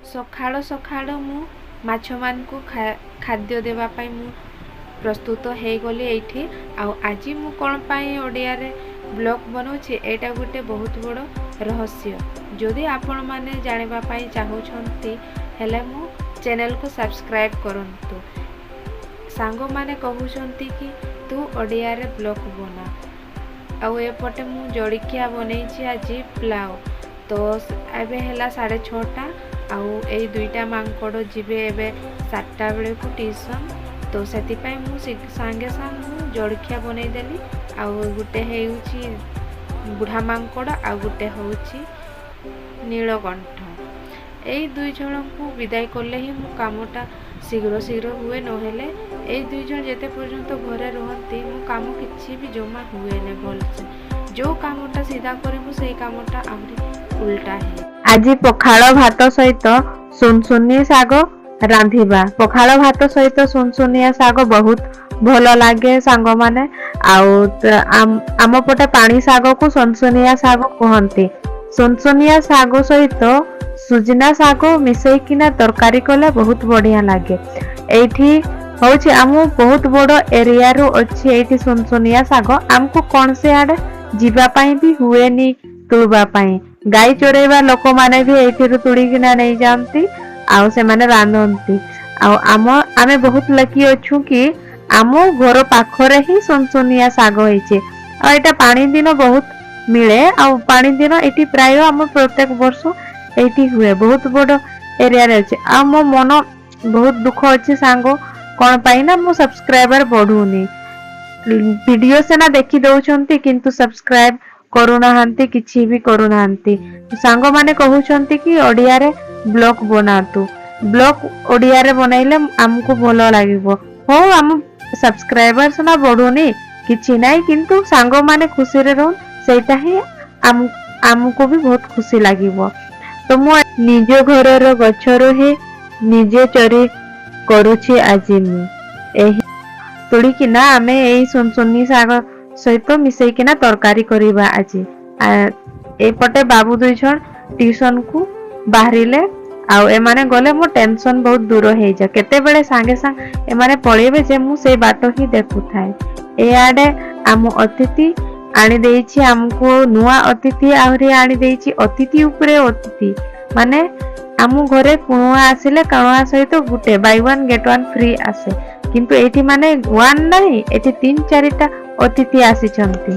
सकाळ सकाळ मु माछ मान को खाद्य देवा पाई मु प्रस्तुत हो गली एठी। आज मु कौन पाई ओडिया रे ब्लॉग बनाऊँचे एटा गोटे बहुत बड़ रहस्य। जदि आपण माने जानिबा पाई चाहूछंती हेले मु चैनल को सब्सक्राइब करंतु। सांग माने कहउछंती कि तू ओडिया रे ब्लॉग बना। आउ एपटे मु जड़िकिया बनैछि आज पुलाव। तो एबे हैला 6:30 आउ ए दुईटा मांकड़ जीवे एबे 7टा बेले को ट्यूशन। तो सेति पय मु सांगे सांग मु जड़िकिया बनै देली। आउ गुटे हेउछि बुढ़ा मांकड़ आ गुटे होउछि नीलकंठ। एई दुई जण को विदाय करले ही मु कामटा शीघ्र शीघ्र हुए नहेले ए दुई जण जेते पर्यंत घरे रहंती मु काम किछि भी जमा हुए ने भलसे। जो कामटा सीधा करिमु सेई कामटा आमरी उल्टा है। आज पखाल भात सहित सुनसुनी साग रांधिबा। पखाल भात सहित सुनसुनिया साग बहुत भल लागे सांग माने। आम पटे पानी साग को सुनसुनिया साग कहंती। सुनसुनिया साग सहित सुजना साग मिसैकिना तरकारी कले बहुत बढ़िया लागे। एठी होछि आम बहुत बड़ एरिया रो अछि एठी सुनसुनिया साग। आमको कौन से आड़े जीवा पाई भी हुएनी तुड़बा पाई। गाई चोरेवा लोक माने भी एठी तुड़ी किना नहीं जानती आउ से माने रांधंती। आमे बहुत लकी अछु कि आम घर पाखरे ही सुनसुनिया साग होइछे। आ एटा पानी दिन बहुत मिले। आ पानी दिन एठी प्राय आम प्रत्येक वर्ष एठी हुए। बहुत बड़ एरिया रे अछि। आ मो मन बहुत दुख अछि सांग कोन पाई ना मो सब्सक्राइबर बढ़ुनी। वीडियो से ना देखि दउछंती किंतु सब्सक्राइब करूनाहांती किछि भी करूनाहांती। सांग माने कहउछंती कि ओडिया रे ब्लॉग बनातु। ब्लॉग ओडिया रे बनाइले हमको भलो लागिवो। हो हम सब्सक्राइबर्स ना बढ़ुनी किछि नाही किंतु सांग माने खुशी रे रहन सेटा ही हमको भी बहुत खुशी लागिवो। तो मु निज घरर गछरो हे निजे चोरी करूछि। आज मु एही तोड़ी किना आमे एही सुनसुनी साग सहित मिसई किना तरकारी करिबा। आज एपटे बाबू दुई जण ट्यूशन को बाहरिले आउ एमाने गले मो टेंशन बहुत दूर हे जा। केते बेले सांगे सांग एमाने पळेबे जे मु से बाटो ही देखु थाए। ए आडे आम अतिथि आनी देइछि हमको नुआ अतिथि आहुरी आनी देइछि अतिथि उपरे अतिथि। माने आम घरे कुणुआ आसिले कणुआ सहित गुटे बाय 1 गेट 1 फ्री आसे। किंतु एठी माने 1 नाही एठी 3-4टा अतिथि आसी छंती।